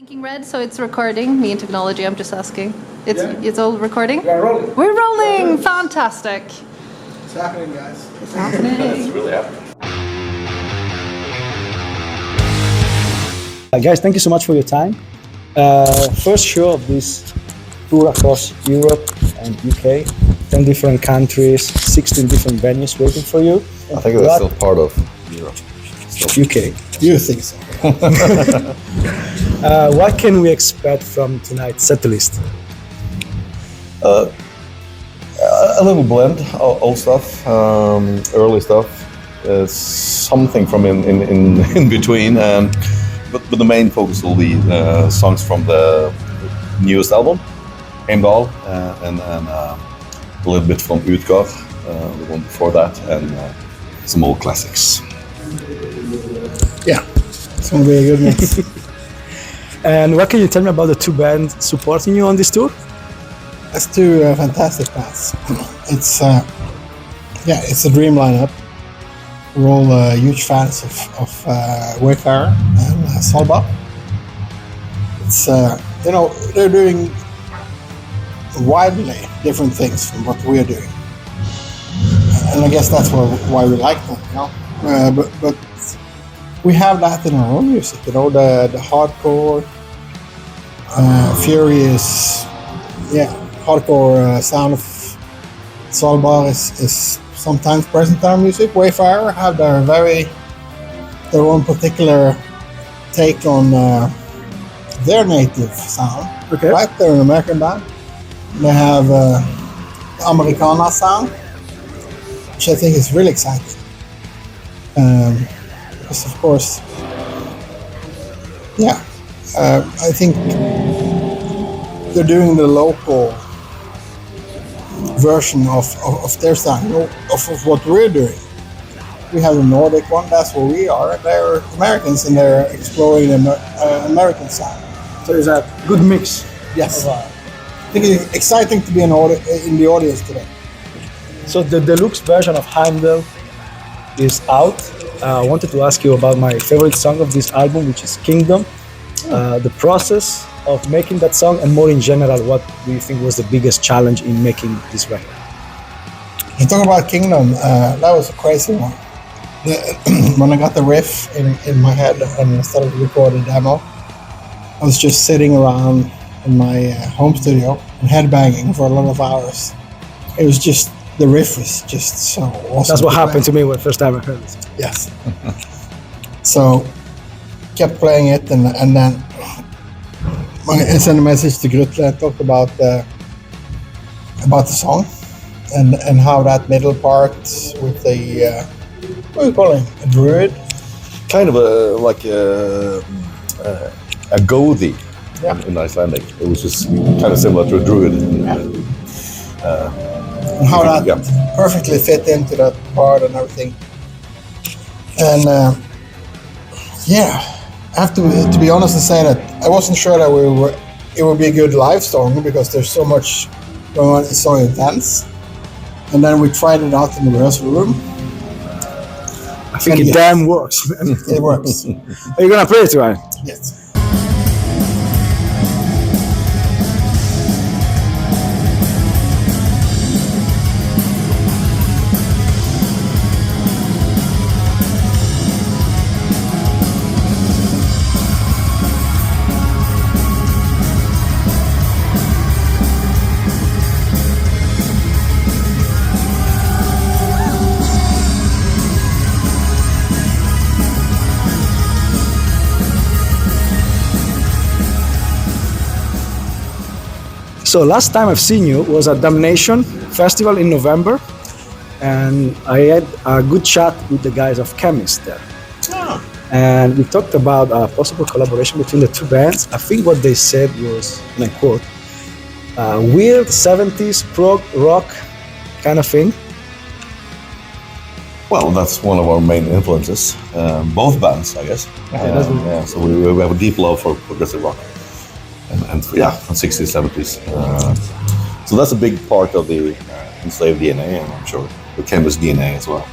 Blinking red, so it's recording. Me and technology, I'm just asking. It's all recording? We are rolling. We're rolling! Fantastic. It's happening, guys. It's happening. It's really happening. Guys, thank you so much for your time. First show of this tour across Europe and UK, 10 different countries, 16 different venues waiting for you. I think that's still part of Europe. UK. You think so? What can we expect from tonight's set list? A little blend, old stuff, early stuff, something from in between, but the main focus will be songs from the newest album, Heimdal, and a little bit from Utgaard, the one before that, and some old classics. Yeah, it's going to be a good mix. And what can you tell me about the two bands supporting you on this tour? That's two fantastic bands. It's it's a dream lineup. We're all huge fans of Wayfarer and Svalbard. It's they're doing widely different things from what we're doing, and I guess that's why we like them. But we have that in our own music. The hardcore, furious, hardcore sound of Svalbard is sometimes present in our music. Wayfarer have their own particular take on their native sound. Okay. Right, they're an American band. They have the Americana sound, which I think is really exciting. Because of course, I think they're doing the local version of their sound, of what we're doing. We have the Nordic one, that's where we are. They're Americans and they're exploring the American sound. So it's a good mix. Yes. I think it's exciting to be in the audience today. So the deluxe version of Heimdal is out. I wanted to ask you about my favorite song of this album, which is Kingdom. The process of making that song, and more in general, what do you think was the biggest challenge in making this record? You talk about Kingdom, that was a crazy one. When I got the riff in my head and I started to record a demo, I was just sitting around in my home studio and headbanging for a lot of hours. It was just, the riff was just so awesome. That's what happened to me when the first time I heard it. Yes. So, kept playing it and then I sent a message to Grutle and talked about the song and how that middle part with the what do you call him? A druid? Kind of like a gothi in Icelandic. It was just kind of similar to a druid. And how that perfectly fit into that part and everything. And I have to be honest and say that I wasn't sure that it would be a good live song because there's so much going on, it's so intense. And then we tried it out in the rehearsal room. I think it damn works. It works. Are you gonna play it, Ryan? Yes. So last time I've seen you was at Damnation Festival in November, and I had a good chat with the guys of Chemist there. Oh. And we talked about a possible collaboration between the two bands. I think what they said was, and I quote, weird 70s prog rock kind of thing. Well, that's one of our main influences. Both bands, I guess. So we have a deep love for progressive rock. And from 60s, 70s. So that's a big part of the ENSLAVED DNA, and I'm sure the Chemist DNA as well.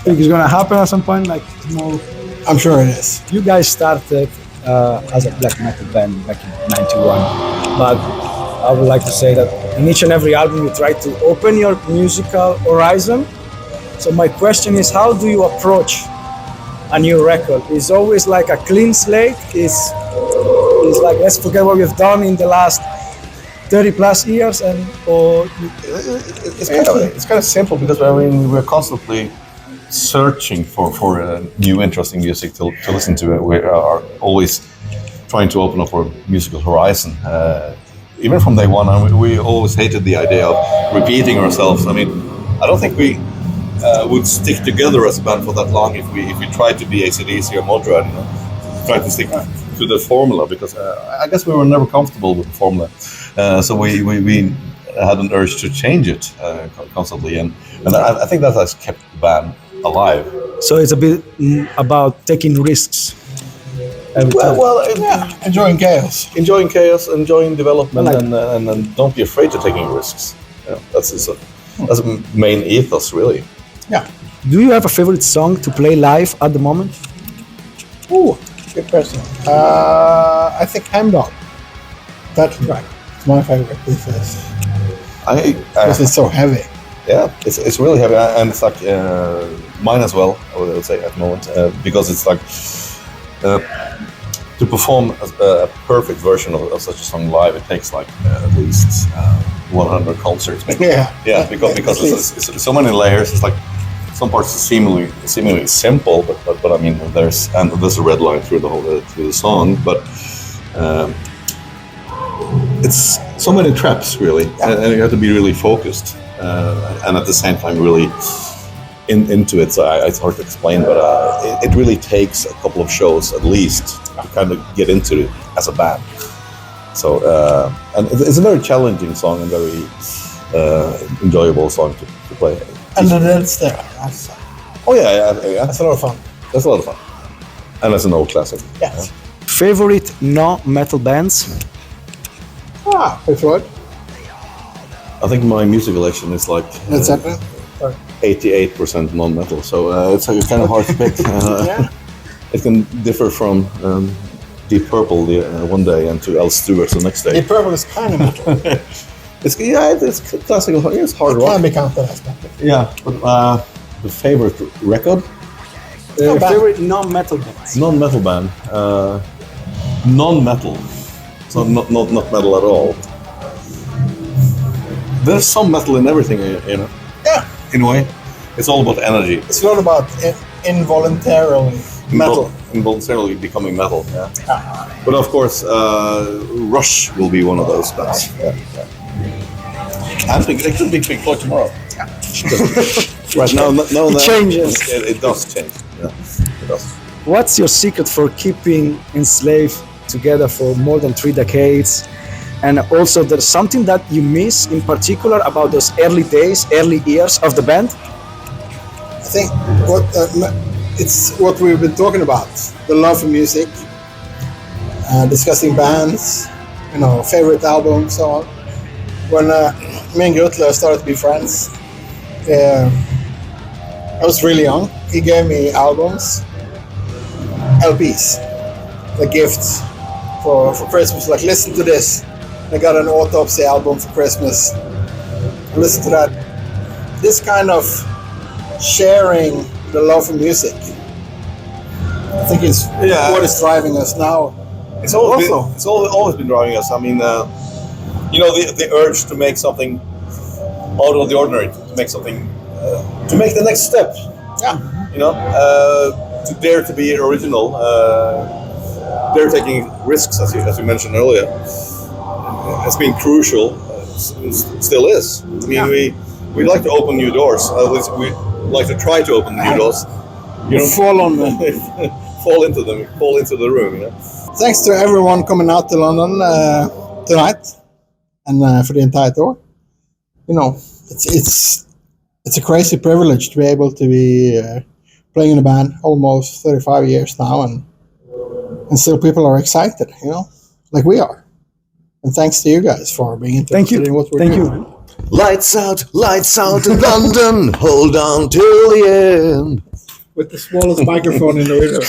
Think it's gonna happen at some point, like tomorrow? I'm sure it is. You guys started as a black metal band back in '91. But I would like to say that in each and every album you try to open your musical horizon. So my question is, how do you approach a new record? Is always like a clean slate? Is like, let's forget what we've done in the last 30 plus years, or it's kind of simple, because I mean we're constantly searching for new interesting music to listen to. We are always trying to open up our musical horizon. Even from day one, we always hated the idea of repeating ourselves. I mean, I don't think we would stick together as a band for that long if we tried to be AC/DC or Motörhead, you know, try to stick to the formula, because I guess we were never comfortable with the formula. So we had an urge to change it constantly, and I think that has kept the band alive. so it's a bit about taking risks every time. Enjoying chaos. Enjoying chaos, enjoying development, Like- and don't be afraid to taking risks. Yeah, that's a main ethos, really. Yeah. Do you have a favorite song to play live at the moment? Ooh, good question. I think Heimdal. That's right. It's my favorite these days. Because it's so heavy. Yeah, it's really heavy, and it's like mine as well, I would say at the moment, because it's like to perform a perfect version of such a song live, it takes like at least 100 concerts, maybe. Yeah. because it's so many layers. It's like some parts are seemingly simple, but I mean there's a red line through the song, but it's so many traps really, and you have to be really focused, and at the same time really into it. So it's hard to explain, but it really takes a couple of shows at least to kind of get into it as a band. So and it's a very challenging song and very enjoyable song to play. And the Dead's there. Oh yeah. That's a lot of fun. That's a lot of fun, and it's an old classic. Yes. Favorite no-metal bands? Pink Floyd. I think my music collection is like Led Zeppelin. 88% non-metal, so it's kind of hard to pick. Yeah. It can differ from Deep Purple one day and to Al Stewart the next day. Deep Purple is kind of metal. It's classical. It's hard It rock. can be counted as metal. Yeah, but the favorite record, Favorite non-metal bands? non-metal band, non-metal, so not metal at all. There's some metal in everything, you know. Yeah. In a way, it's all about energy. It's not about involuntarily metal. Involuntarily becoming metal. Yeah. But of course, Rush will be one of those bands. Yeah. I think it could be Pink Floyd tomorrow. Right now, It changes. It does change. Yeah, it does. What's your secret for keeping Enslaved together for more than 3 decades? And also, there's something that you miss in particular about those early days, early years of the band? I think it's what we've been talking about, the love for music, discussing bands, favorite albums, so on. When me and Grutle started to be friends, I was really young. He gave me albums, LPs, the gifts for Christmas, like listen to this. I got an Autopsy album for Christmas. I listened to that. This kind of sharing the love for music, I think is what is driving us now. It's always been driving us. I mean, the urge to make something out of the ordinary, to make something, to make the next step. Yeah. To dare to be original, dare taking risks, as you mentioned earlier. It's been crucial. It still is. I mean, we like to open new doors. At least we like to try to open new doors. Fall on them. fall into the room. Thanks to everyone coming out to London tonight and for the entire tour. It's a crazy privilege to be able to be playing in a band almost 35 years now, and still people are excited, like we are. And thanks to you guys for being interested in what we're doing. Thank you. Lights out in London. Hold on till the end. With the smallest microphone in the window.